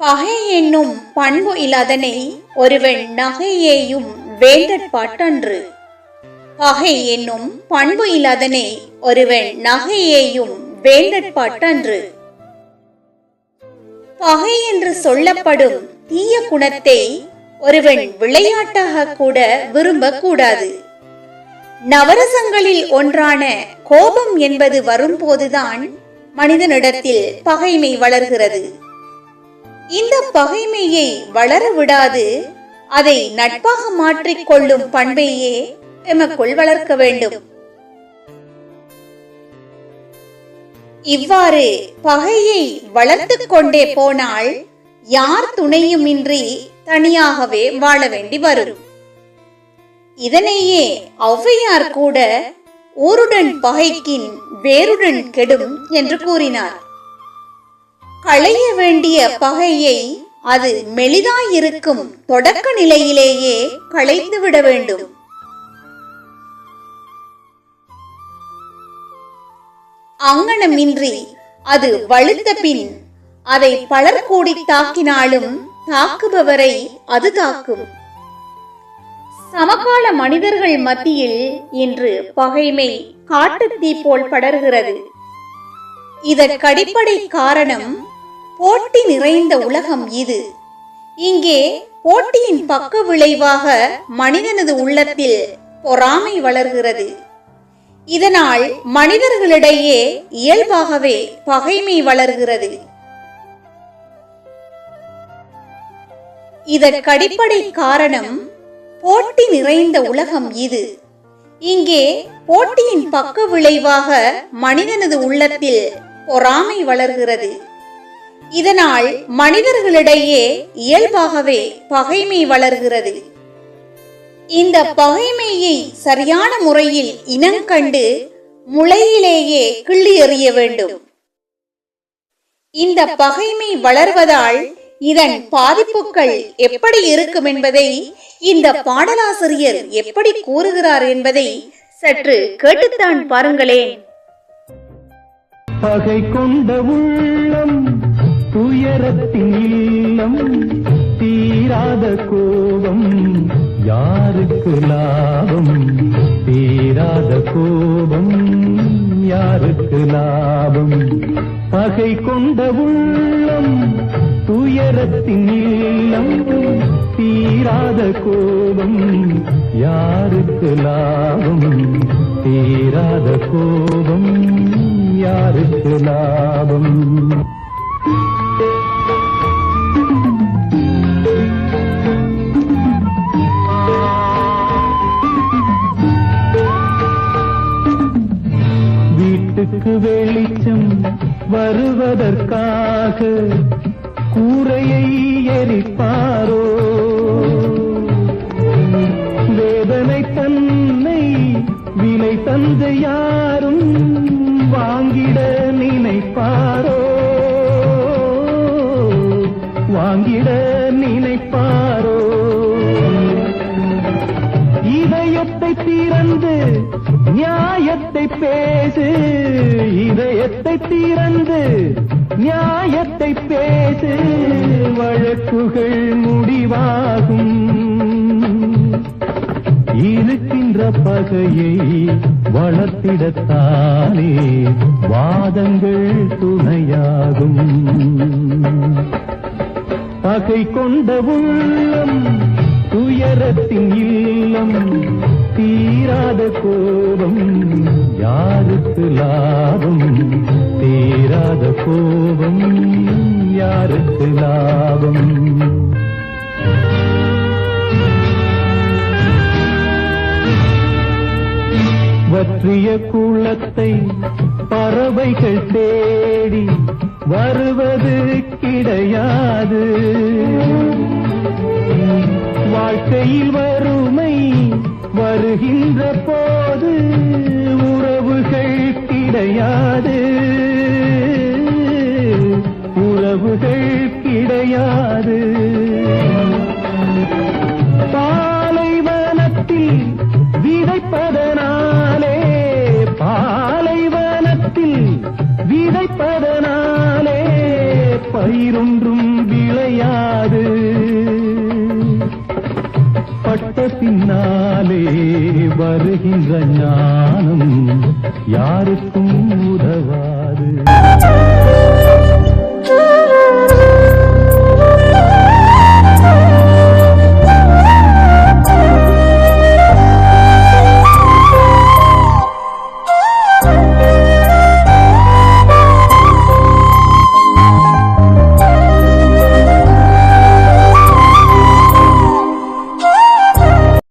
பகை என்னும் பண்பு இல்லாதனை ஒருவன் நகையேயும் வேண்டற்பாட்டன்று. பகை என்னும் பண்பு இல்லாதனை ஒருவன் நகையேயும் வேண்டற்பாட்டன்று. பகை என்று சொல்லப்படும் தீய குணத்தை ஒருவன் விளையாட்டாக கூட விரும்பக்கூடாது. நவரசங்களில் ஒன்றான கோபம் என்பது வரும்போதுதான் மனிதனிடத்தில் பகைமை வளர்கிறது. இந்த பகைமையை வளர விடாது அதை நட்பாக மாற்றிக்கொள்ளும் பண்பையே எமக்குள் வளர்க்க வேண்டும். இவ்வாறு பகையை வளர்த்து கொண்டே போனால் யார் துணையுமின்றி தனியாகவே வாழ வேண்டி வரும். இதனையே ஔவையார் கூட ஊருடன் பகைக்கின் வேருடன் கெடும் என்று கூறினார். களைய வேண்டிய பகையை அது மெலிதாயிருக்கும் தொடக்க நிலையிலேயே களைந்து விட வேண்டும். அங்கனமின்றி அது வலுத்த பின் அதை பலர் கூடி தாக்கினாலும் தாக்குபவரை அது தாக்கும். சமகால மனிதர்கள் மத்தியில் இன்று பகைமை காட்டுத்தீ போல் படர்கிறது. இதற்கடிப்படை காரணம் போட்டி நிறைந்த உலகம் இது. இங்கே போட்டியின் பக்க விளைவாக மனிதனது உள்ளத்தில் பொறாமை வளர்கிறது. இதனால் மனிதர்களிடையே இயல்பாகவே பகைமை வளர்கிறது. இதற்கடிப்படை காரணம் போட்டி நிறைந்த உலகம் இது. இங்கே போட்டியின் பக்க விளைவாக மனிதனது உள்ளத்தில் பொறாமை வளர்கிறது. இதனால் மனிதர்களிடையே இயல்பாகவே பகைமை வளர்கிறது. இந்த பகைமையை சரியான முறையில் இனங்கண்டு முளையிலேயே கிள்ளி எறிய வேண்டும். இந்த பகைமை வளர்வதால் இதன் பாதிப்புகள் எப்படி இருக்கும் என்பதை இந்த பாடலாசிரியர் எப்படி கூறுகிறார் என்பதை சற்று கேட்டுத்தான் பாருங்களேன். பகை கொண்ட உள்ளம் துயரத்தின் இல்லம், தீராத கோபம் யாருக்கு லாபம், தீராத கோபம் யாருக்கு லாபம். பகை கொண்ட உள்ளம் துயரத்தின் இல்லம், தீராத கோபம் யாருக்கு லாபம், தீராத கோபம் யாருக்கு லாபம். வீட்டுக்கு வெளிச்சம் வருவதற்காக கூரையை எரிப்பாரோ, வேதனை தன்னை விலை தந்து யாரும் வாங்கிட நினைப்பாரோ, வாங்கிட நினைப்பாரோ. இதயத்தை திறந்து நியாயத்தை பேசு, இதயத்தை திறந்து நியாயத்தை பேசு, வழக்குகள் முடிவாகும். இருக்கின்ற பகையை வளர்த்திடத்தானே வாதங்கள் துணையாகும். பகை கொண்ட உள்ளம் துயரத்தின் இல்லம், தீராத கோபம் யாருக்கு லாபம், தீராத கோபம் யாருக்கு லாபம். வற்றிய குளத்தை பறவைகள் தேடி வருவது கிடையாது. வாழ்க்கையில் வறுமை வருகின்ற போது உறவுகள் கிடையாது, உறவுகள் கிடையாது. பாலைவனத்தில் விதைப்பதனாலே, பாலைவனத்தில் விதைப்பதனாலே பயிரொன்றும் விளையா பட்ட பின்னாலே வருகின்ற ஞானம் யாருக்கும் உதவா